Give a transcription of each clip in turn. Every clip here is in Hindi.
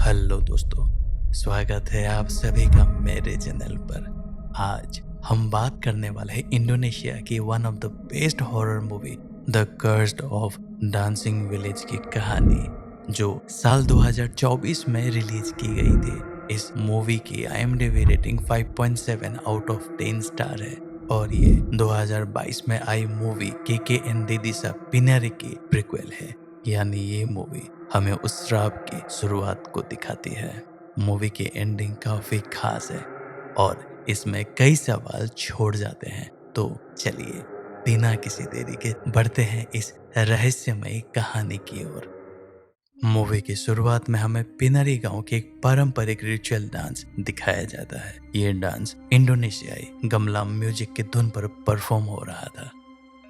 हेलो दोस्तों, स्वागत है आप सभी का मेरे चैनल पर। आज हम बात करने वाले हैं इंडोनेशिया की one of the best horror movie the cursed of dancing village की कहानी, जो साल 2024 में रिलीज की गई थी। इस मूवी की IMDb rating 5.7 out of 10 star है और ये 2022 में आई मूवी KKN Didisa Pinari की प्रीक्वल है। यानी ये मूवी हमें उस श्राप की शुरुआत को दिखाती है। मूवी की एंडिंग काफी खास है और इसमें कई सवाल छोड़ जाते हैं। तो चलिए बिना किसी देरी के बढ़ते हैं इस रहस्यमयी कहानी की ओर। मूवी की शुरुआत में हमें पिनरी गांव के एक पारंपरिक रिचुअल डांस दिखाया जाता है। ये डांस इंडोनेशियाई गमलाम म्यूजिक की धुन पर परफॉर्म हो रहा था।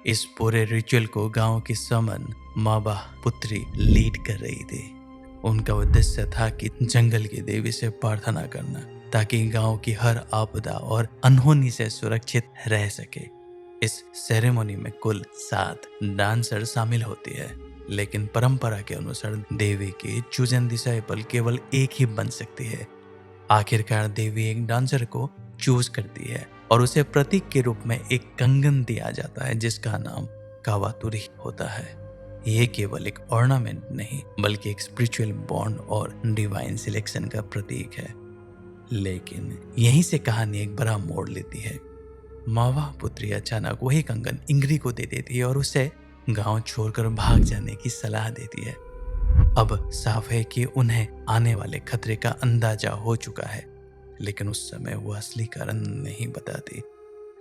इस पूरे रिचुअल को गांव की समन माबा पुत्री लीड कर रही थी। उनका उद्देश्य था कि जंगल की देवी से प्रार्थना करना ताकि गांव की हर आपदा और अनहोनी से सुरक्षित रह सके। इस सेरेमनी में कुल 7 डांसर शामिल होती है, लेकिन परंपरा के अनुसार देवी की चूजन डिसाइपल केवल एक ही बन सकती है। आखिरकार देवी एक डांसर को चूज करती है और उसे प्रतीक के रूप में एक कंगन दिया जाता है जिसका नाम कावातुरी होता है। ये केवल एक ऑर्नामेंट नहीं बल्कि एक स्पिरिचुअल बॉन्ड और डिवाइन सिलेक्शन का प्रतीक है। लेकिन यहीं से कहानी एक बड़ा मोड़ लेती है। मावा पुत्री अचानक वही कंगन इंग्री को दे देती है और उसे गांव छोड़कर भाग जाने की सलाह देती है। अब साफ है कि उन्हें आने वाले खतरे का अंदाजा हो चुका है, लेकिन उस समय वो असली कारण नहीं बताती।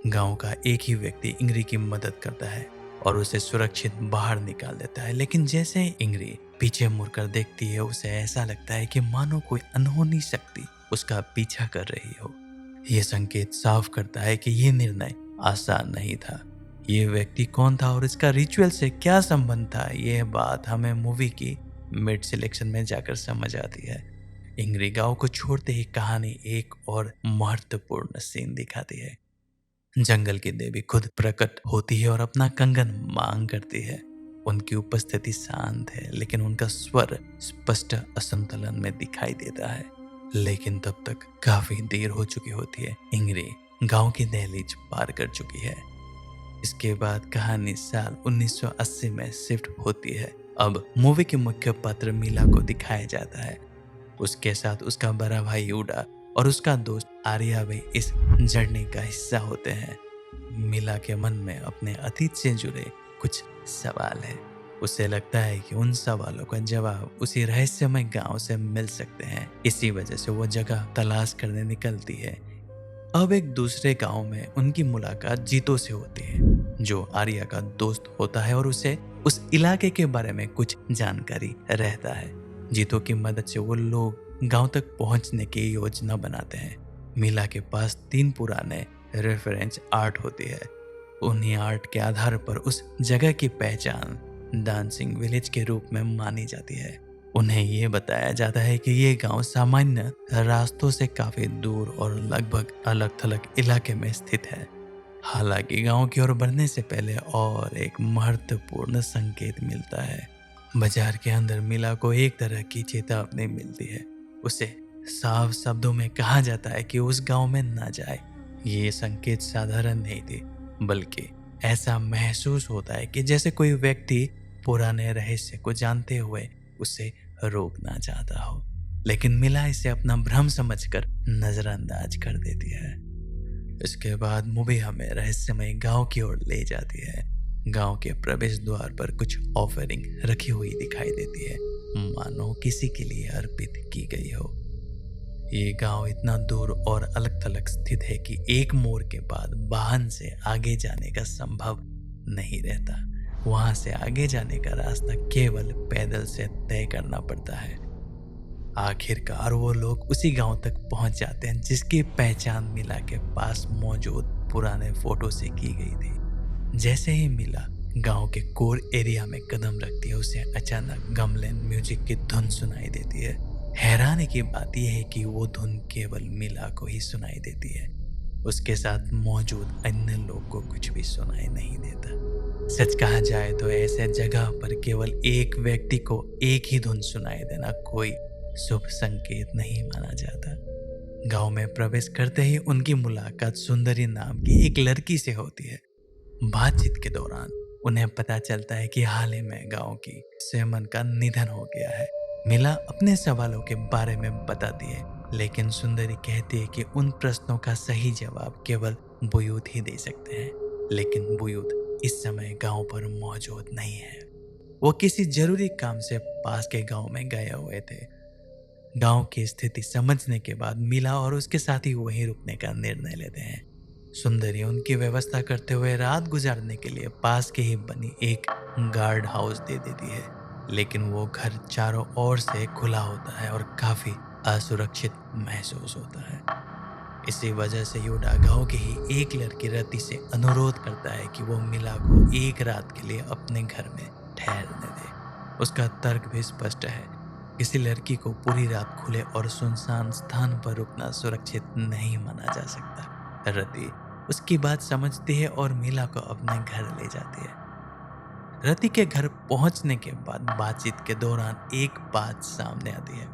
गांव का एक ही व्यक्ति इंग्री की मदद करता है और उसे सुरक्षित बाहर निकाल देता है। लेकिन जैसे ही इंग्री पीछे मुड़कर देखती है, उसे ऐसा लगता है कि मानो कोई अनहोनी शक्ति उसका पीछा कर रही हो। यह संकेत साफ करता है कि यह निर्णय आसान नहीं था। ये व्यक्ति कौन था और इसका रिचुअल से क्या संबंध था, यह बात हमें मूवी की मिड सिलेक्शन में जाकर समझ आती है। इंग्री गांव को छोड़ते ही कहानी एक और महत्वपूर्ण सीन दिखाती है। जंगल की देवी खुद प्रकट होती है और अपना कंगन मांग करती है। उनकी उपस्थिति शांत है, लेकिन उनका स्वर स्पष्ट असंतुलन में दिखाई देता है। लेकिन तब तक काफी देर हो चुकी होती है। इंग्री गांव की दहलीज पार कर चुकी है। इसके बाद कहानी साल 1980 में शिफ्ट होती है। अब मूवी के मुख्य पात्र मीला को दिखाया जाता है। उसके साथ उसका बड़ा भाई यूडा और उसका दोस्त आर्या भी इस जर्नी का हिस्सा होते हैं। मीला के मन में अपने अतीत से जुड़े कुछ सवाल है। उसे लगता है कि उन सवालों का जवाब उसी रहस्यमय गांव से मिल सकते हैं। इसी वजह से वो जगह तलाश करने निकलती है। अब एक दूसरे गांव में उनकी मुलाकात जीतो से होती है, जो आर्या का दोस्त होता है और उसे उस इलाके के बारे में कुछ जानकारी रहता है। जीतो की मदद से वो लोग गांव तक पहुंचने की योजना बनाते हैं। मीला के पास 3 पुराने रेफरेंस आर्ट होती है। उन्हीं आर्ट के आधार पर उस जगह की पहचान डांसिंग विलेज के रूप में मानी जाती है। उन्हें ये बताया जाता है कि ये गांव सामान्य रास्तों से काफी दूर और लगभग अलग थलग इलाके में स्थित है। हालांकि गांव की ओर बढ़ने से पहले और एक महत्वपूर्ण संकेत मिलता है। बाजार के अंदर मीला को एक तरह की चेतावनी मिलती है। उसे साफ शब्दों में कहा जाता है कि उस गांव में ना जाए। ये संकेत साधारण नहीं थे, बल्कि ऐसा महसूस होता है कि जैसे कोई व्यक्ति पुराने रहस्य को जानते हुए उसे रोकना चाहता हो, लेकिन मीला इसे अपना भ्रम समझकर नजरअंदाज कर देती है। इसके बाद मूवी हमें रहस्यमय गांव की ओर ले जाती है। गांव के प्रवेश द्वार पर कुछ ऑफरिंग रखी हुई दिखाई देती है, मानो किसी के लिए अर्पित की गई हो। ये गांव इतना दूर और अलग थलग स्थित है कि एक मोड़ के बाद वाहन से आगे जाने का संभव नहीं रहता। वहां से आगे जाने का रास्ता केवल पैदल से तय करना पड़ता है। आखिरकार वो लोग उसी गांव तक पहुंच जाते हैं जिसकी पहचान मीला के पास मौजूद पुराने फोटो से की गई थी। जैसे ही मीला गांव के कोर एरिया में कदम रखती है, उसे अचानक गमलेन म्यूजिक की धुन सुनाई देती है। हैरानी की बात यह है कि वो धुन केवल मीला को ही सुनाई देती है। उसके साथ मौजूद अन्य लोग को कुछ भी सुनाई नहीं देता। सच कहा जाए तो ऐसे जगह पर केवल एक व्यक्ति को एक ही धुन सुनाई देना कोई शुभ संकेत नहीं माना जाता। गांव में प्रवेश करते ही उनकी मुलाकात सुंदरी नाम की एक लड़की से होती है। बातचीत के दौरान उन्हें पता चलता है कि हाल ही में गांव की सेमन का निधन हो गया है। मिला अपने सवालों के बारे में बताती है, लेकिन सुंदरी कहती है कि उन प्रश्नों का सही जवाब केवल बुयूत ही दे सकते हैं। लेकिन बुयूत इस समय गांव पर मौजूद नहीं है। वो किसी जरूरी काम से पास के गांव में गए हुए थे। गांव की स्थिति समझने के बाद मिला और उसके साथी वहीं रुकने का निर्णय लेते हैं। सुंदरी उनकी व्यवस्था करते हुए रात गुजारने के लिए पास के ही बनी एक गार्ड हाउस दे देती है। लेकिन वो घर चारों ओर से खुला होता है और काफी असुरक्षित महसूस होता है। इसी वजह से योडा गांव की ही एक लड़की रति से अनुरोध करता है कि वो मिला को एक रात के लिए अपने घर में ठहरने दे। उसका तर्क भी स्पष्ट है। किसी लड़की को पूरी रात खुले और सुनसान स्थान पर रुकना सुरक्षित नहीं माना जा सकता। रति उसकी बात समझती है और मीला को अपने घर ले जाती है। रति के घर पहुंचने के बाद बातचीत के दौरान एक बात सामने आती है।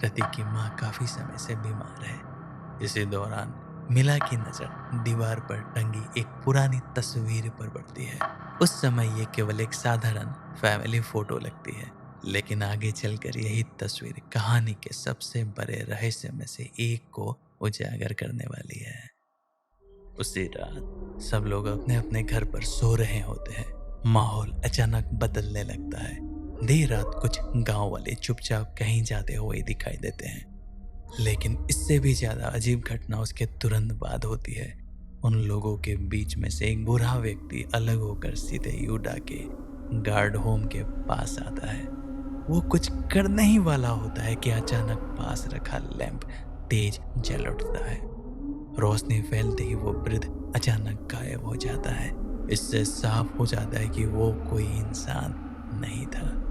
रति की माँ काफी समय से बीमार है। इसी दौरान मिला की नजर दीवार पर टंगी एक पुरानी तस्वीर पर पड़ती है। उस समय ये केवल एक साधारण फैमिली फोटो लगती है, लेकिन आगे चलकर यही तस्वीर कहानी के सबसे बड़े रहस्य में से एक को उजागर करने वाली है। उसी रात सब लोग अपने अपने घर पर सो रहे होते हैं। माहौल अचानक बदलने लगता है। देर रात कुछ गांव वाले चुपचाप कहीं जाते हुए दिखाई देते हैं, लेकिन इससे भी ज्यादा अजीब घटना उसके तुरंत बाद होती है। उन लोगों के बीच में से एक बूढ़ा व्यक्ति अलग होकर सीधे यूडा के गार्ड होम के पास आता है। वो कुछ करने ही वाला होता है कि अचानक पास रखा लैंप तेज जल उठता है। रोशनी फैलते ही वो वृद्ध अचानक गायब हो जाता है। इससे साफ हो जाता है कि वो कोई इंसान नहीं था।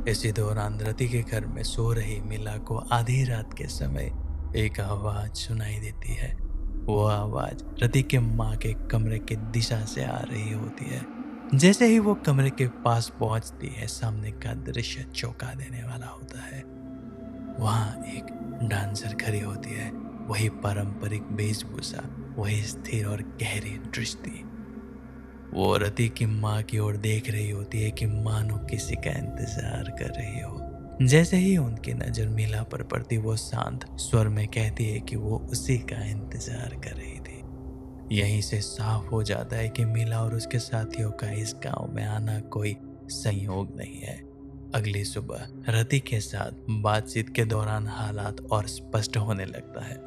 इसी दौरान रति के घर में सो रही मिला को आधी रात के समय एक आवाज सुनाई देती है। वो आवाज रति के माँ के कमरे की दिशा से आ रही होती है। जैसे ही वो कमरे के पास पहुंचती है, सामने का दृश्य चौंका देने वाला होता है। वहां एक डांसर खड़ी होती है। वही पारंपरिक वेशभूषा, वही स्थिर और गहरी दृष्टि। वो रति की माँ की ओर देख रही होती है कि मानो किसी का इंतजार कर रही हो। जैसे ही उनकी नजर मीला पर पड़ती, वो शांत स्वर में कहती है कि वो उसी का इंतजार कर रही थी। यहीं से साफ हो जाता है कि मीला और उसके साथियों का इस गांव में आना कोई संयोग नहीं है। अगली सुबह रति के साथ बातचीत के दौरान हालात और स्पष्ट होने लगता है।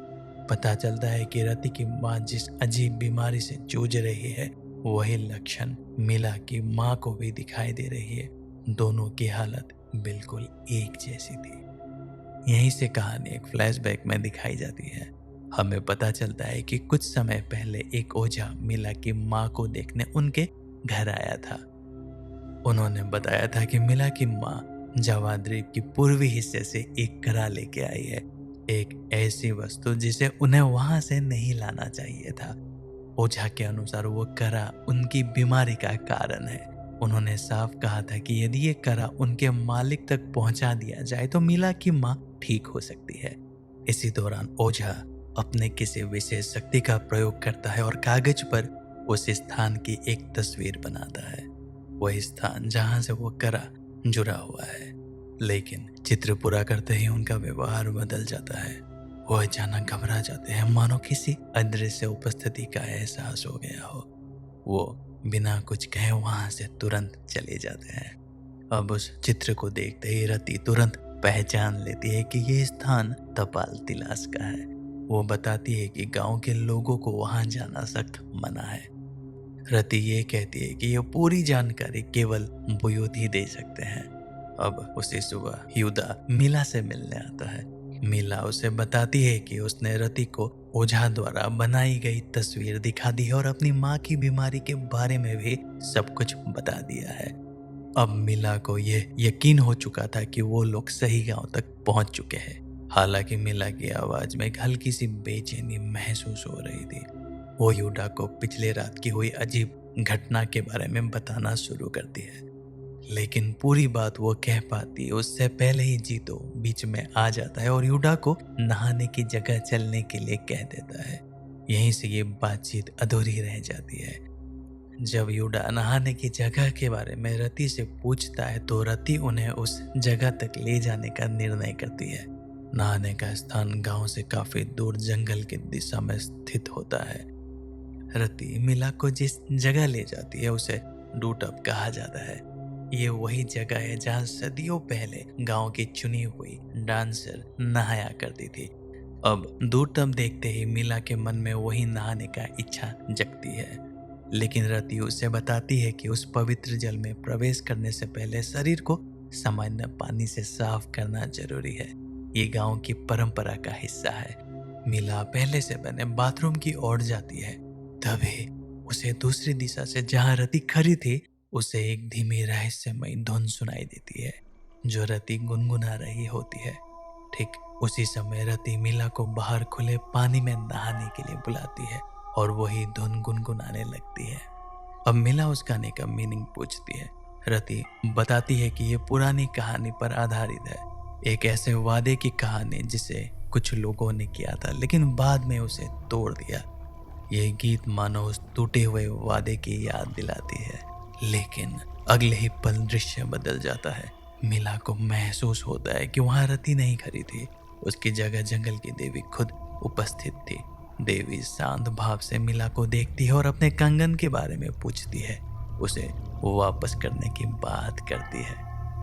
पता चलता है कि रति की माँ जिस अजीब बीमारी से जूझ रही है, वही लक्षण मिला की माँ को भी दिखाई दे रही है। दोनों की हालत बिल्कुल एक जैसी थी। यहीं से कहानी एक फ्लैशबैक में दिखाई जाती है। हमें पता चलता है कि कुछ समय पहले एक ओझा मिला की माँ को देखने उनके घर आया था। उन्होंने बताया था कि मिला की माँ जावा द्वीप की पूर्वी हिस्से से एक करा लेके आई है, एक ऐसी वस्तु जिसे उन्हें वहां से नहीं लाना चाहिए था। ओझा के अनुसार वो करा उनकी बीमारी का कारण है। उन्होंने साफ कहा था कि यदि ये करा उनके मालिक तक पहुंचा दिया जाए तो मिला की माँ ठीक हो सकती है। इसी दौरान ओझा अपने किसी विशेष शक्ति का प्रयोग करता है और कागज पर उस स्थान की एक तस्वीर बनाता है, वही स्थान जहां से वो करा जुड़ा हुआ है। लेकिन चित्र पूरा करते ही उनका व्यवहार बदल जाता है। वो अचानक घबरा जाते हैं, मानो किसी अदृश्य उपस्थिति का एहसास हो गया हो। वो बिना कुछ कहे वहां से तुरंत चले जाते हैं। अब उस चित्र को देखते ही रति तुरंत पहचान लेती है कि ये स्थान तपाल तिलास का है। वो बताती है कि गांव के लोगों को वहां जाना सख्त मना है। रति ये कहती है कि ये पूरी जानकारी केवल बुयूत ही दे सकते हैं। अब उसी सुबह युदा मीला से मिलने आता है। मीला उसे बताती है कि उसने रति को ओझा द्वारा बनाई गई तस्वीर दिखा दी है और अपनी माँ की बीमारी के बारे में भी सब कुछ बता दिया है। अब मीला को यह यकीन हो चुका था कि वो लोग सही गांव तक पहुंच चुके हैं। हालांकि मीला की आवाज में हल्की सी बेचैनी महसूस हो रही थी। वो युडा को पिछले रात की हुई अजीब घटना के बारे में बताना शुरू करती है। लेकिन पूरी बात वो कह पाती उससे पहले ही जीतो बीच में आ जाता है और युडा को नहाने की जगह चलने के लिए कह देता है। यहीं से ये बातचीत अधूरी रह जाती है। जब युडा नहाने की जगह के बारे में रति से पूछता है तो रति उन्हें उस जगह तक ले जाने का निर्णय करती है। नहाने का स्थान गांव से काफी दूर जंगल की दिशा में स्थित होता है। रति मिला को जिस जगह ले जाती है उसे डूटअप कहा जाता है। ये वही जगह है जहाँ सदियों पहले गांव की चुनी हुई डांसर नहाया करती थी। अब डूटअप देखते ही मिला के मन में वही नहाने का इच्छा जगती है, लेकिन रति उसे बताती है कि उस पवित्र जल में प्रवेश करने से पहले शरीर को सामान्य पानी से साफ करना जरूरी है। ये गांव की परंपरा का हिस्सा है। मिला पहले से बने बाथरूम की ओर जाती है, तभी उसे दूसरी दिशा से जहां रति खड़ी थी उसे एक धीमी रहस्यमयी धुन सुनाई देती है जो रति गुनगुना रही होती है। ठीक उसी समय रति मिला को बाहर खुले पानी में नहाने के लिए बुलाती है और वही धुन गुनगुनाने लगती है। अब मिला उस गाने का मीनिंग पूछती है। रति बताती है कि ये पुरानी कहानी पर आधारित है, एक ऐसे वादे की कहानी जिसे कुछ लोगों ने किया था लेकिन बाद में उसे तोड़ दिया। ये गीत मानो उस टूटे हुए वादे की याद दिलाती है, लेकिन अगले ही पल दृश्य बदल जाता है। मिला को महसूस होता है कि वहां रति नहीं खड़ी थी, उसकी जगह जंगल की देवी खुद उपस्थित थी। देवी शांत भाव से मिला को देखती है और अपने कंगन के बारे में पूछती है, उसे वापस करने की बात करती है।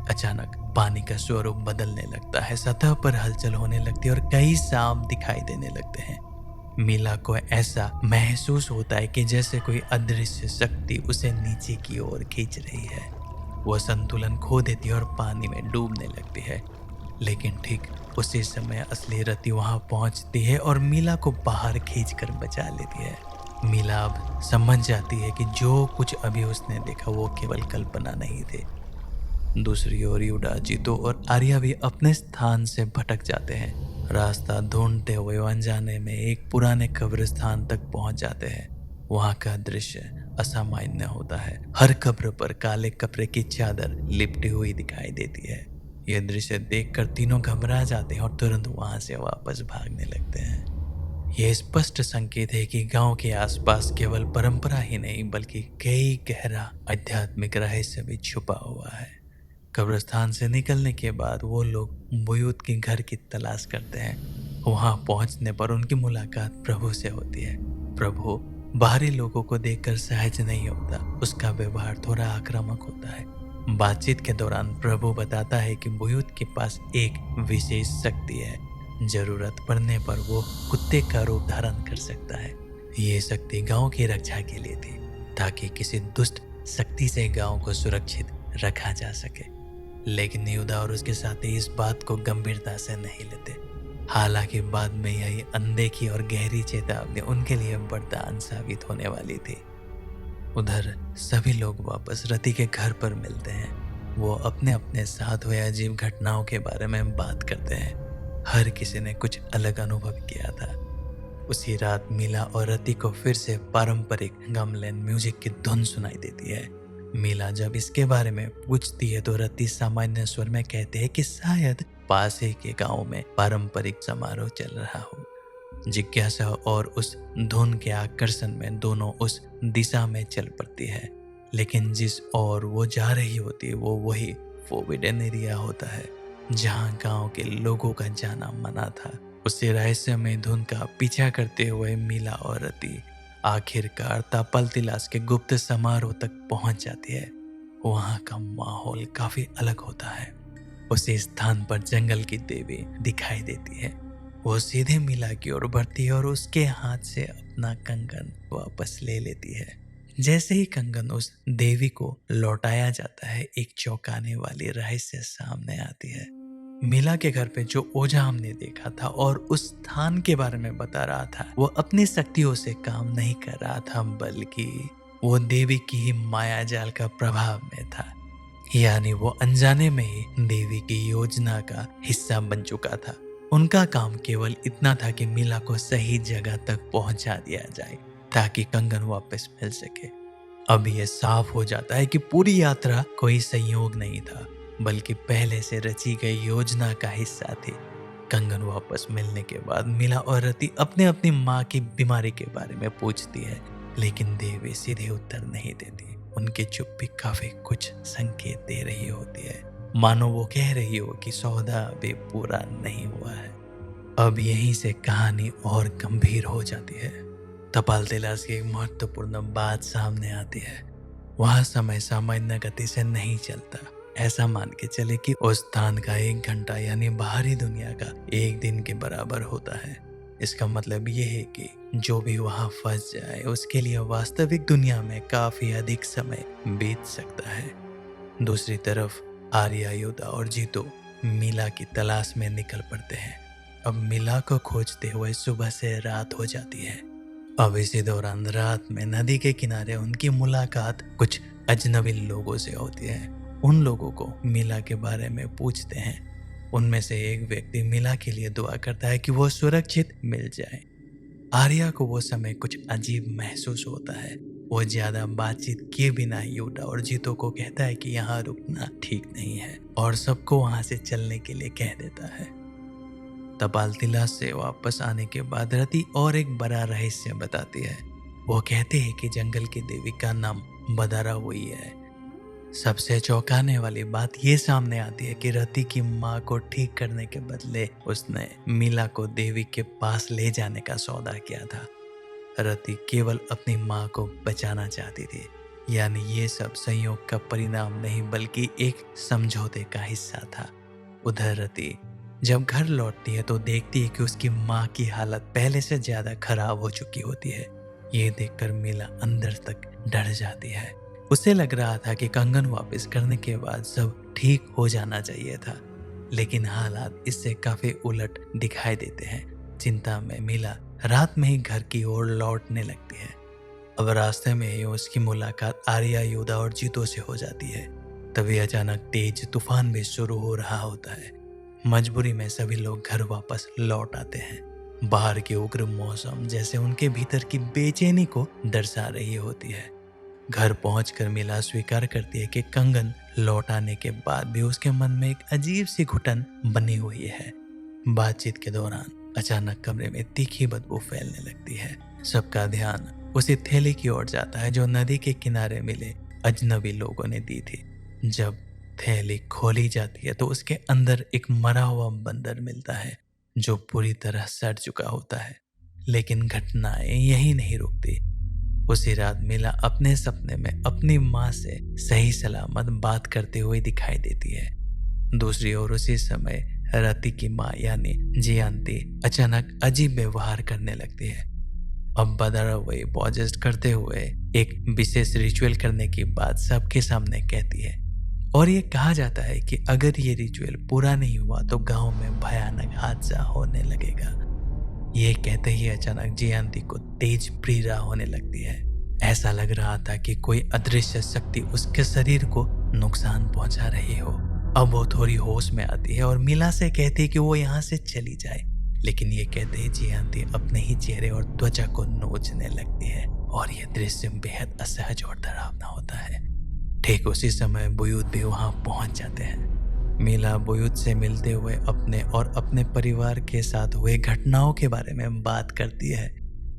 अचानक पानी का स्वरूप बदलने लगता है, सतह पर हलचल होने लगती है और कई सांप दिखाई देने लगते हैं। मिला को ऐसा महसूस होता है कि जैसे कोई अदृश्य शक्ति उसे नीचे की ओर खींच रही है। वह संतुलन खो देती है और पानी में डूबने लगती है, लेकिन ठीक उसी समय असली रति वहां पहुंचती है और मीला को बाहर खींचकर बचा लेती है। मीला अब समझ जाती है कि जो कुछ अभी उसने देखा वो केवल कल्पना नहीं थी। दूसरी ओर युडा, जीतो और आर्या भी अपने स्थान से भटक जाते हैं। रास्ता ढूंढते हुए अनजाने में एक पुराने कब्रिस्तान तक पहुंच जाते हैं। वहां का दृश्य असामान्य होता है। हर कब्र पर काले कपड़े की चादर लिपटी हुई दिखाई देती है। यह दृश्य देखकर तीनों घबरा जाते हैं और तुरंत वहां से वापस भागने लगते हैं। यह स्पष्ट संकेत है कि गांव के आसपास केवल परंपरा ही नहीं बल्कि कई गहरा आध्यात्मिक रहस्य भी छुपा हुआ है। कब्रिस्तान से निकलने के बाद वो लोग बुयूत के घर की तलाश करते हैं। वहां पहुंचने पर उनकी मुलाकात प्रभु से होती है। प्रभु बाहरी लोगों को देखकर सहज नहीं होता, उसका व्यवहार थोड़ा आक्रामक होता है। बातचीत के दौरान प्रभु बताता है कि बुयूत के पास एक विशेष शक्ति है, जरूरत पड़ने पर वो कुत्ते का रूप धारण कर सकता है। ये शक्ति गांव की रक्षा के लिए थी, ताकि किसी दुष्ट शक्ति से गांव को सुरक्षित रखा जा सके। लेकिन युदा और उसके साथी इस बात को गंभीरता से नहीं लेते। हालांकि बाद में यही अनदेखी और गहरी चेतावनी उनके लिए वरदान साबित होने वाली थी। उधर सभी लोग वापस रति के घर पर मिलते हैं। वो अपने अपने साथ हुए अजीब घटनाओं के बारे में बात करते हैं। हर किसी ने कुछ अलग अनुभव किया था। उसी रात मीला और रति को फिर से पारंपरिक गमलैन म्यूजिक की धुन सुनाई देती है। मीला जब इसके बारे में पूछती है तो रति सामान्य स्वर में कहते हैं कि शायद पास ही के गांव में पारंपरिक समारोह चल रहा हो। जिज्ञासा और उस धुन के आकर्षण में दोनों उस दिशा में चल पड़ती है, लेकिन जिस ओर वो जा रही होती है वो वही फोर्बिडन एरिया होता है जहां गांव के लोगों का जाना मना था। उसी रहस्यमय धुन का पीछा करते हुए मीला और रति आखिरकार तापलतिलास के गुप्त समारोह तक पहुंच जाती है। वहां का माहौल काफी अलग होता है। उसी स्थान पर जंगल की देवी दिखाई देती है। वो सीधे मीला की ओर बढ़ती है और उसके हाथ से अपना कंगन वापस ले लेती है। जैसे ही कंगन उस देवी को लौटाया जाता है, एक चौंकाने वाली रहस्य सामने आती है। मीला के घर पे जो ओझा हमने देखा था और उस स्थान के बारे में बता रहा था, वो अपनी शक्तियों से काम नहीं कर रहा था, बल्कि वो देवी की ही माया जाल का प्रभाव में था। यानी वो अनजाने में ही देवी की योजना का हिस्सा बन चुका था। उनका काम केवल इतना था कि मीला को सही जगह तक पहुंचा दिया जाए ताकि कंगन वापस मिल सके। अब यह साफ हो जाता है कि पूरी यात्रा कोई संयोग नहीं था, बल्कि पहले से रची गई योजना का हिस्सा थी। कंगन वापस मिलने के बाद मिला और रति अपने अपनी माँ की बीमारी के बारे में पूछती है, लेकिन देवी सीधे उत्तर नहीं देती। उनकी चुप्पी काफी कुछ संकेत दे रही होती है, मानो वो कह रही हो कि सौदा अभी पूरा नहीं हुआ है। अब यहीं से कहानी और गंभीर हो जाती है। तपालतिलास की एक महत्वपूर्ण बात सामने आती है। वहाँ समय सामान्य गति से नहीं चलता। ऐसा मान के चले कि उस स्थान का 1 घंटा यानी बाहरी दुनिया का 1 दिन के बराबर होता है। इसका मतलब ये है कि जो भी वहाँ फंस जाए उसके लिए वास्तविक दुनिया में काफी अधिक समय बीत सकता है। दूसरी तरफ आर्या, योदा और जीतो मीला की तलाश में निकल पड़ते हैं। अब मीला को खोजते हुए सुबह से रात हो जाती है। अब इसी दौरान रात में नदी के किनारे उनकी मुलाकात कुछ अजनबी लोगों से होती है। उन लोगों को मीला के बारे में पूछते हैं। उनमें से एक व्यक्ति मीला के लिए दुआ करता है कि वो सुरक्षित मिल जाए। आर्या को वो समय कुछ अजीब महसूस होता है। वो ज्यादा बातचीत किए बिना योदा और जीतो को कहता है कि यहाँ रुकना ठीक नहीं है और सबको वहां से चलने के लिए कह देता है। तपालतिलास से वापस आने के बाद रति और एक बड़ा रहस्य बताती है। वो कहते हैं कि जंगल की देवी का नाम बदारा हुई है। सबसे चौंकाने वाली बात ये सामने आती है कि रति की माँ को ठीक करने के बदले उसने मीला को देवी के पास ले जाने का सौदा किया था। रति केवल अपनी माँ को बचाना चाहती थी, यानी ये सब संयोग का परिणाम नहीं बल्कि एक समझौते का हिस्सा था। उधर रति जब घर लौटती है तो देखती है कि उसकी माँ की हालत पहले से ज्यादा खराब हो चुकी होती है। ये देखकर मीला अंदर तक डर जाती है। उसे लग रहा था कि कंगन वापस करने के बाद सब ठीक हो जाना चाहिए था, लेकिन हालात इससे काफी उलट दिखाई देते हैं। चिंता में मीला रात में ही घर की ओर लौटने लगती है। अब रास्ते में ही उसकी मुलाकात आर्या, योदा और जीतो से हो जाती है। तभी अचानक तेज तूफान भी शुरू हो रहा होता है। मजबूरी में सभी लोग घर वापस लौट आते हैं। बाहर की उग्र मौसम जैसे उनके भीतर की बेचैनी को दर्शा रही होती है। घर पहुंचकर मीला स्वीकार करती है कि कंगन लौट आने के बाद भी उसके मन में एक अजीब सी घुटन बनी हुई है। बातचीत के दौरान अचानक कमरे में तीखी बदबू फैलने लगती है। सबका ध्यान उसी थैली की ओर जाता है जो नदी के किनारे मिले अजनबी लोगों ने दी थी। जब थैली खोली जाती है तो उसके अंदर एक मरा हुआ बंदर मिलता है जो पूरी तरह सड़ चुका होता है। लेकिन घटनाएं यही नहीं रुकती। उसी रात मीला अपने सपने में अपनी माँ से सही सलामत बात करते हुए दिखाई देती है। दूसरी ओर उसी समय रति की माँ यानी जियांती अचानक अजीब व्यवहार करने लगती है। अब बदारा वही पॉजेस्ट करते हुए एक विशेष रिचुअल करने की बात सबके सामने कहती है और ये कहा जाता है कि अगर ये रिचुअल पूरा नहीं हुआ तो गांव में भयानक हादसा होने लगेगा। ये कहते ही अचानक जियांती को तेज पीड़ा होने लगती है। ऐसा लग रहा था कि कोई अदृश्य शक्ति उसके शरीर को नुकसान पहुंचा रही हो। अब वो थोड़ी होश में आती है और मीला से कहती है कि वो यहाँ से चली जाए, लेकिन ये कहते ही जियांती अपने ही चेहरे और त्वचा को नोचने लगती है और यह दृश्य बेहद असहज और डरावना होता है। ठीक उसी समय बुयूत भी वहां पहुंच जाते हैं। मीला बुयूत से मिलते हुए अपने और अपने परिवार के साथ हुए घटनाओं के बारे में बात करती है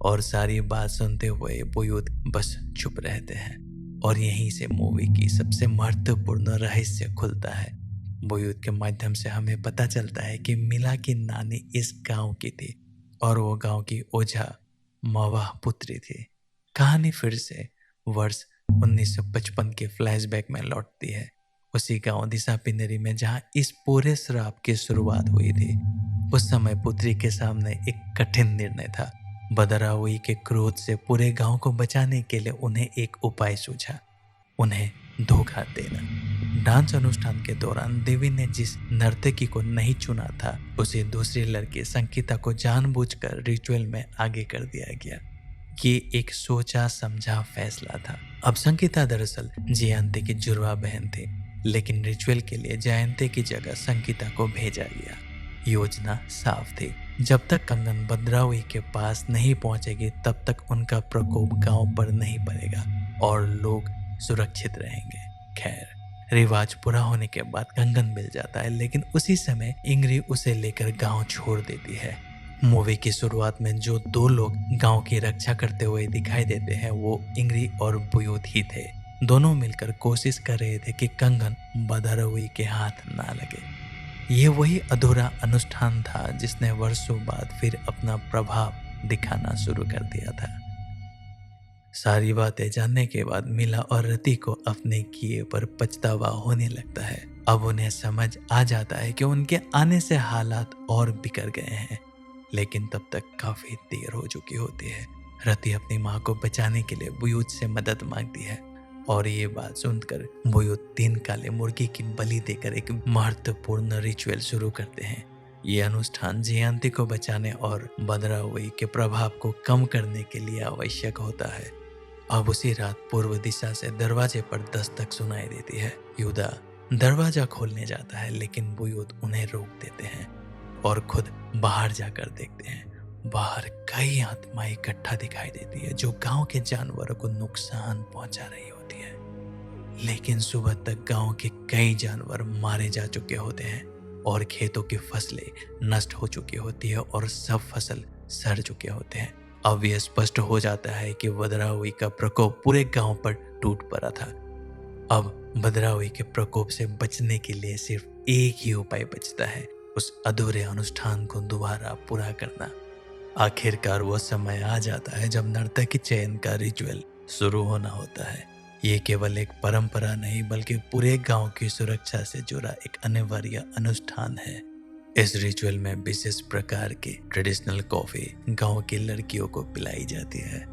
और सारी बात सुनते हुए बुयूत बस चुप रहते हैं और यहीं से मूवी की सबसे महत्वपूर्ण रहस्य खुलता है। बुयूत के माध्यम से हमें पता चलता है कि मीला की नानी इस गांव की थी और वो गांव की ओझा मवाह पुत्री थी। कहानी फिर से वर्ष 1955 के फ्लैशबैक में लौटती है। उसी गांव दिशा पिनेरी में जहां इस पूरे श्राप की शुरुआत हुई थी। उस समय पुत्री के सामने एक कठिन निर्णय था। बदरावी के क्रोध से पूरे गांव को बचाने के लिए उन्हें एक उपाय सूझा, उन्हें धोखा देना। डांस अनुष्ठान के दौरान देवी ने जिस नर्तकी को नहीं चुना था उसे दूसरी लड़की संगीता को जानबूझकर रिचुअल में आगे कर दिया गया। ये एक सोचा समझा फैसला था। अब संगीता दरअसल जयंती की जुड़वा बहन थी, लेकिन रिचुअल के लिए जयंती की जगह संगीता को भेजा गया। योजना साफ थी, जब तक कंगन बद्रावी के पास नहीं पहुंचेगी तब तक उनका प्रकोप गांव पर नहीं पड़ेगा और लोग सुरक्षित रहेंगे। खैर, रिवाज पूरा होने के बाद कंगन मिल जाता है, लेकिन उसी समय इंग्री उसे लेकर गांव छोड़ देती है। मूवी की शुरुआत में जो दो लोग गांव की रक्षा करते हुए दिखाई देते हैं वो इंग्री और बुयूत ही थे। दोनों मिलकर कोशिश कर रहे थे कि कंगन बदारुई के हाथ ना लगे। ये वही अधूरा अनुष्ठान था जिसने वर्षों बाद फिर अपना प्रभाव दिखाना शुरू कर दिया था। सारी बातें जानने के बाद मिला और रति को अपने किए पर पछतावा होने लगता है। अब उन्हें समझ आ जाता है कि उनके आने से हालात और बिगड़ गए हैं, लेकिन तब तक काफी देर हो चुकी होती है। रति अपनी माँ को बचाने के लिए बुयूत से मदद मांगती है और ये बात सुनकर बुयूत 3 काले मुर्गी की बलि देकर एक महत्वपूर्ण रिचुअल शुरू करते हैं। ये अनुष्ठान जयंती को बचाने और बदरावई के प्रभाव को कम करने के लिए आवश्यक होता है। अब उसी रात पूर्व दिशा से दरवाजे पर दस्तक सुनाई देती है। युदा दरवाजा खोलने जाता है, लेकिन बुयूत उन्हें रोक देते हैं और खुद बाहर जाकर देखते हैं। बाहर कई आत्माएं इकट्ठा दिखाई देती है जो गांव के जानवरों को नुकसान पहुंचा रही होती है। लेकिन सुबह तक गांव के कई जानवर मारे जा चुके होते हैं और खेतों की फसलें नष्ट हो चुकी होती है और सब फसल सड़ चुके होते हैं। अब यह स्पष्ट हो जाता है कि बदरावी का प्रकोप पूरे गांव पर टूट पड़ा था। अब बदरावी के प्रकोप से बचने के लिए सिर्फ एक ही उपाय बचता है, उस अधूरे अनुष्ठान को दोबारा पूरा करना। आखिरकार वो समय आ जाता है जब नर्तकी चयन का रिचुअल शुरू होना होता है। ये केवल एक परंपरा नहीं बल्कि पूरे गांव की सुरक्षा से जुड़ा एक अनिवार्य अनुष्ठान है। इस रिचुअल में विशेष प्रकार की ट्रेडिशनल कॉफी गांव की लड़कियों को पिलाई जाती है।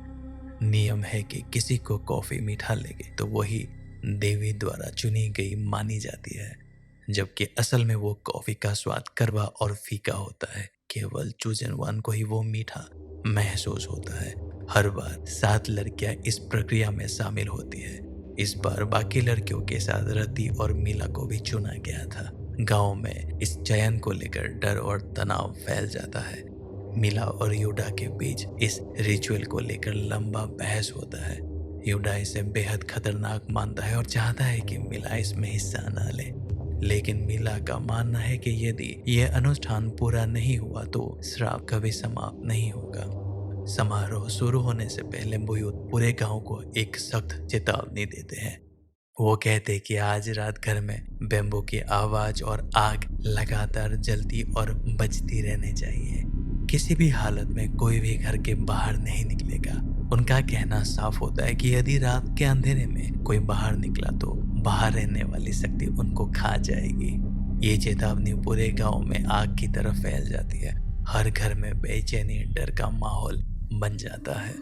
नियम है कि किसी को कॉफी मीठा लगे तो वही देवी द्वारा चुनी गई मानी जाती है, जबकि असल में वो कॉफी का स्वाद कड़वा और फीका होता है। केवल चूजन वन को ही वो मीठा महसूस होता है। हर बार 7 लड़कियां इस प्रक्रिया में शामिल होती है। इस बार बाकी लड़कियों के साथ रति और मीला को भी चुना गया था। गांव में इस चयन को लेकर डर और तनाव फैल जाता है। मीला और युडा के बीच इस रिचुअल को लेकर लंबा बहस होता है। युडा इसे बेहद खतरनाक मानता है और चाहता है कि मीला इसमें हिस्सा न ले, लेकिन मीला का मानना है कि यदि यह अनुष्ठान पूरा नहीं हुआ तो श्राप कभी समाप्त नहीं होगा। समारोह शुरू होने से पहले बुयूत पूरे गांव को एक सख्त चेतावनी देते हैं। वो कहते कि आज रात घर में बेम्बू की आवाज और आग लगातार जलती और बजती रहनी चाहिए। किसी भी हालत में कोई भी घर के बाहर नहीं निकलेगा। उनका कहना साफ होता है कि यदि रात के अंधेरे में कोई बाहर निकला तो बाहर रहने वाली शक्ति उनको खा जाएगी। ये चेतावनी पूरे गांव में आग की तरफ फैल जाती है। हर घर में बेचैनी, डर का माहौल बन जाता है।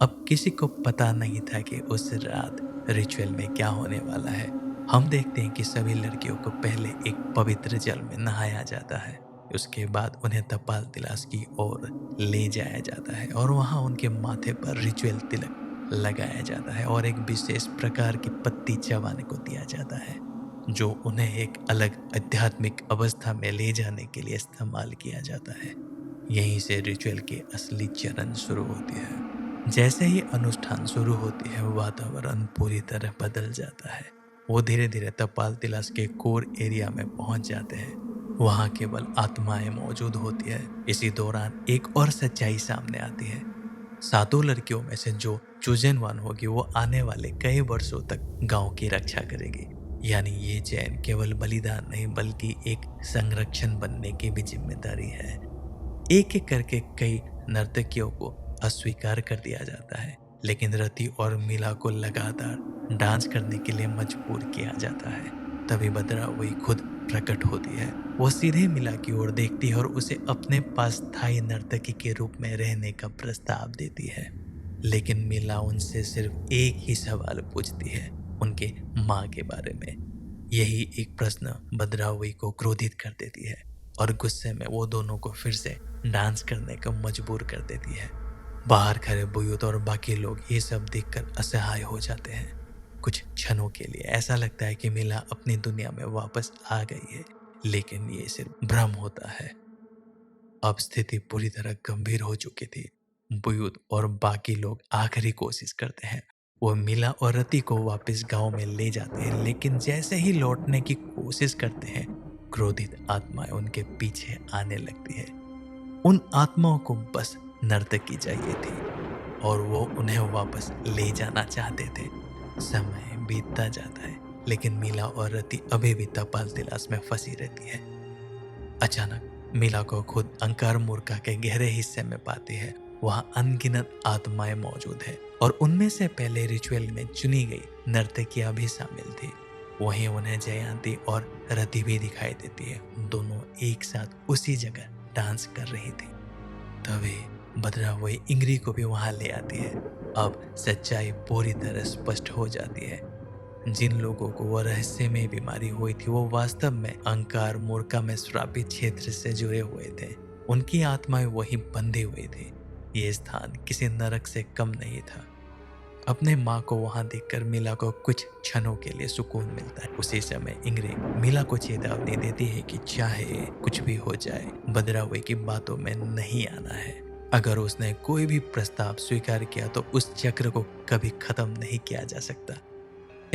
अब किसी को पता नहीं था कि उस रात रिचुअल में क्या होने वाला है। हम देखते हैं कि सभी लड़कियों को पहले एक पवित्र जल में नहाया जाता है। उसके बाद उन्हें तपाल तिलास की ओर ले जाया जाता है और वहां उनके माथे पर रिचुअल तिलक लगाया जाता है और एक विशेष प्रकार की पत्ती चबाने को दिया जाता है, जो उन्हें एक अलग आध्यात्मिक अवस्था में ले जाने के लिए इस्तेमाल किया जाता है। यहीं से रिचुअल के असली चरण शुरू होती है। जैसे ही अनुष्ठान शुरू होती है, वातावरण पूरी तरह बदल जाता है। वो धीरे धीरे तपाल तिलास के कोर एरिया में पहुंच जाते हैं। वहां केवल आत्माएं मौजूद होती है। इसी दौरान एक और सच्चाई सामने आती है। 7 लड़कियों में से जो चूजन वन होगी वो आने वाले कई वर्षों तक गांव की रक्षा करेगी। यानी ये चयन केवल बलिदान नहीं बल्कि एक संरक्षण बनने की भी जिम्मेदारी है। एक एक करके कई नर्तकियों को अस्वीकार कर दिया जाता है, लेकिन रति और मीला को लगातार डांस करने के लिए मजबूर किया जाता है। तभी बदरावई खुद प्रकट होती है। वो सीधे मीला की ओर देखती है और उसे अपने पास स्थायी नर्तकी के रूप में रहने का प्रस्ताव देती है। लेकिन मीला उनसे सिर्फ एक ही सवाल पूछती है, उनके माँ के बारे में। यही एक प्रश्न बदरावई को क्रोधित कर देती है और गुस्से में वो दोनों को फिर से डांस करने को मजबूर कर देती है। बाहर खड़े बुयूत और बाकी लोग ये सब देखकर असहाय हो जाते हैं। कुछ क्षणों के लिए ऐसा लगता है कि मीला अपनी दुनिया में वापस आ गई है, लेकिन ये सिर्फ भ्रम होता है। अब स्थिति पूरी तरह गंभीर हो चुकी थी। बुयूत और बाकी लोग आखिरी कोशिश करते हैं। वो मीला और रति को वापस गांव में ले जाते हैं, लेकिन जैसे ही लौटने की कोशिश करते हैं, क्रोधित आत्माएं उनके पीछे आने लगती है। उन आत्माओं को बस नर्तकी चाहिए थी और वो उन्हें वापस ले जाना चाहते थे। समय बीतता जाता है, लेकिन मीला और रति अभी भी तपाल तिलास में फंसी रहती है। अचानक मीला को खुद अंकार मूर्खा के गहरे हिस्से में पाती है। वहां अनगिनत आत्माएं मौजूद है और उनमें से पहले रिचुअल में चुनी गई नर्तकियां भी शामिल थी। वहीं उन्हें जयंती और रति भी दिखाई देती है। दोनों एक साथ उसी जगह डांस कर रही थी। तभी बदरा हुई इंग्री को भी वहां ले आती है। अब सच्चाई पूरी तरह स्पष्ट हो जाती है। जिन लोगों को वह रहस्यमय बीमारी हुई थी, वो वास्तव में अंकार मूर्खा में श्रापित क्षेत्र से जुड़े हुए थे। उनकी आत्माएं वहीं बंधी हुई थी। ये स्थान किसी नरक से कम नहीं था। अपने माँ को वहां देखकर मीला को कुछ क्षणों के लिए सुकून मिलता है। उसी समय इंग्री मीला को चेतावनी देती है कि चाहे कुछ भी हो जाए, बदरावे की बातों में नहीं आना है। अगर उसने कोई भी प्रस्ताव स्वीकार किया तो उस चक्र को कभी खत्म नहीं किया जा सकता।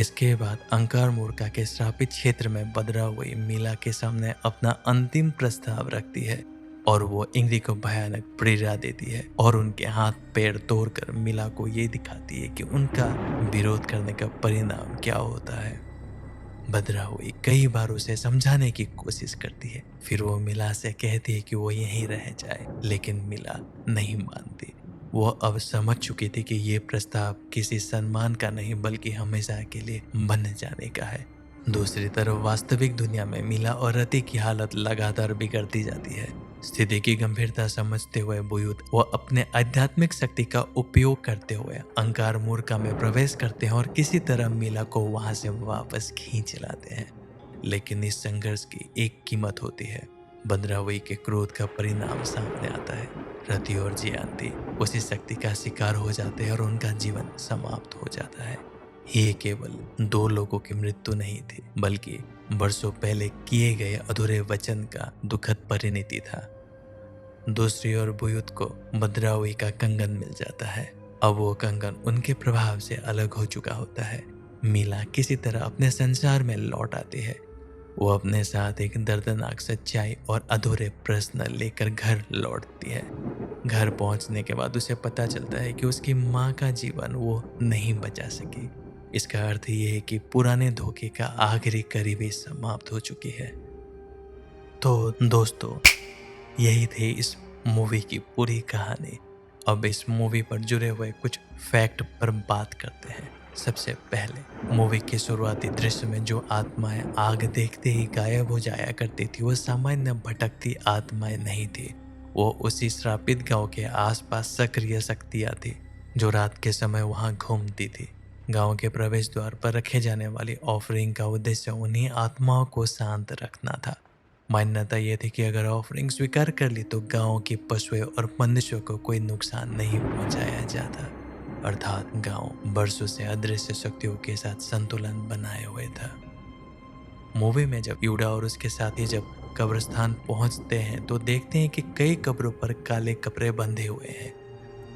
इसके बाद अंकार मूर्खा के श्रापित क्षेत्र में बदरा हुई मीला के सामने अपना अंतिम प्रस्ताव रखती है और वो इंग्री को भयानक पीड़ा देती है और उनके हाथ पैर तोड़कर मीला को ये दिखाती है कि उनका विरोध करने का परिणाम क्या होता है। बदरा हुई कई बार उसे समझाने की कोशिश करती है। फिर वो मीला से कहती है कि वो यहीं रह जाए, लेकिन मीला नहीं मानती। वो अब समझ चुकी थी कि ये प्रस्ताव किसी सम्मान का नहीं बल्कि हमेशा के लिए बन जाने का है। दूसरी तरफ वास्तविक दुनिया में मीला और रति की हालत लगातार बिगड़ती जाती है। स्थिति की गंभीरता समझते हुए बुयुत वो अपने आध्यात्मिक शक्ति का उपयोग करते हुए अंकार मूर्खा में प्रवेश करते हैं और किसी तरह मीला को वहां से वापस खींच लाते हैं। लेकिन इस संघर्ष की एक कीमत होती है। बदरावई के क्रोध का परिणाम सामने आता है। रति और जयंती उसी शक्ति का शिकार हो जाते हैं और उनका जीवन समाप्त हो जाता है। ये केवल दो लोगों की मृत्यु नहीं थी, बल्कि वर्षों पहले किए गए अधूरे वचन का दुखद परिणति था। दूसरी ओर बुयुत को बदरावी का कंगन मिल जाता है। अब वो कंगन उनके प्रभाव से अलग हो चुका होता है। मीला किसी तरह अपने संसार में लौट आती है। वो अपने साथ एक दर्दनाक सच्चाई और अधूरे प्रश्न लेकर घर लौटती है। घर पहुंचने के बाद उसे पता चलता है कि उसकी माँ का जीवन वो नहीं बचा सकी। इसका अर्थ ये है कि पुराने धोखे का आखिरी करीबी समाप्त हो चुकी है। तो दोस्तों, यही थी इस मूवी की पूरी कहानी। अब इस मूवी पर जुड़े हुए कुछ फैक्ट पर बात करते हैं। सबसे पहले, मूवी के शुरुआती दृश्य में जो आत्माएं आग देखते ही गायब हो जाया करती थी, वो सामान्य भटकती आत्माएं नहीं थी। वो उसी श्रापित गांव के आसपास सक्रिय शक्तियां थी जो रात के समय वहां घूमती थी। गांव के प्रवेश द्वार पर रखे जाने वाली ऑफरिंग का उद्देश्य उन्हीं आत्माओं को शांत रखना था। मान्यता यह थी कि अगर ऑफरिंग स्वीकार कर ली तो गांव के पशुओं और मनुष्यों को कोई नुकसान नहीं पहुंचाया जाता। अर्थात गांव वर्षों से अदृश्य शक्तियों के साथ संतुलन बनाए हुए था। मूवी में जब यूडा और उसके साथी जब कब्रिस्तान पहुंचते हैं तो देखते हैं कि कई कब्रों पर काले कपड़े बंधे हुए हैं।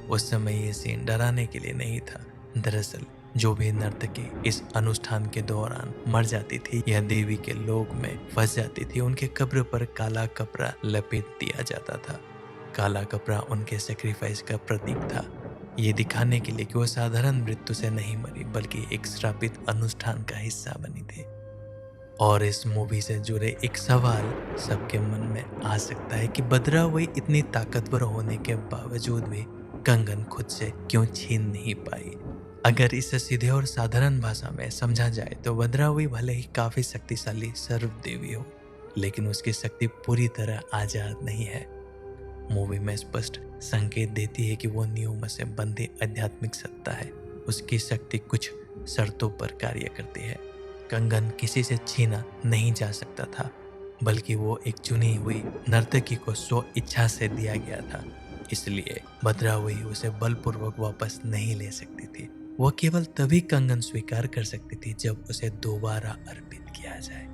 उस समय ये सीन डराने के लिए नहीं था। दरअसल जो भी नर्तकी इस अनुष्ठान के दौरान मर जाती थी या देवी के लोक में फंस जाती थी, उनके कब्र पर काला कपड़ा लपेट दिया जाता था। काला कपड़ा उनके सेक्रीफाइस का प्रतीक था, ये दिखाने के लिए कि वो साधारण मृत्यु से नहीं मरी बल्कि एक श्रापित अनुष्ठान का हिस्सा बनी थी। और इस मूवी से जुड़े एक सवाल सबके मन में आ सकता है कि बदरावई इतनी ताकतवर होने के बावजूद भी कंगन खुद से क्यों छीन नहीं पाई। अगर इसे सीधे और साधारण भाषा में समझा जाए तो बदरावई भले ही काफी शक्तिशाली सर्व देवी हो, लेकिन उसकी शक्ति पूरी तरह आजाद नहीं है। मूवी में स्पष्ट संकेत देती है कि वो नियमों से बंधी आध्यात्मिक सत्ता है। उसकी शक्ति कुछ शर्तों पर कार्य करती है। कंगन किसी से छीना नहीं जा सकता था, बल्कि वो एक चुनी हुई नर्तकी को स्व इच्छा से दिया गया था। इसलिए बदरावई उसे बलपूर्वक वापस नहीं ले सकती थी। वो केवल तभी कंगन स्वीकार कर सकती थी जब उसे दोबारा अर्पित किया जाए।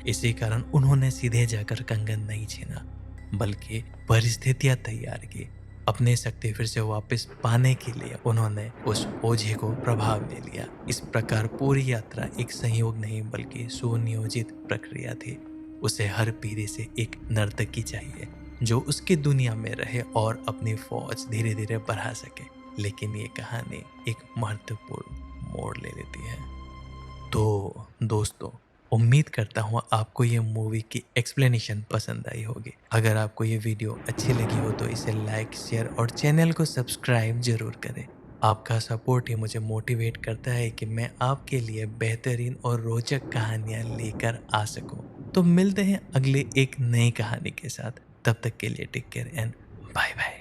इसी कारण उन्होंने सीधे जाकर कंगन नहीं छीना, बल्कि परिस्थितियां तैयार की। अपनी शक्ति फिर से वापस पाने के लिए उन्होंने उस ओझे को प्रभाव में लिया। इस प्रकार पूरी यात्रा एक संयोग नहीं बल्कि सुनियोजित प्रक्रिया थी। उसे हर पीढ़ी से एक नर्तकी चाहिए जो उसकी दुनिया में रहे और अपनी फौज धीरे धीरे बढ़ा सके। लेकिन ये कहानी एक महत्वपूर्ण मोड़ ले लेती है। तो दोस्तों, उम्मीद करता हूँ आपको ये मूवी की एक्सप्लेनेशन पसंद आई होगी। अगर आपको ये वीडियो अच्छी लगी हो तो इसे लाइक, शेयर और चैनल को सब्सक्राइब जरूर करें। आपका सपोर्ट ही मुझे मोटिवेट करता है कि मैं आपके लिए बेहतरीन और रोचक कहानियाँ लेकर आ सकूँ। तो मिलते हैं अगले एक नई कहानी के साथ। तब तक के लिए take care and bye bye.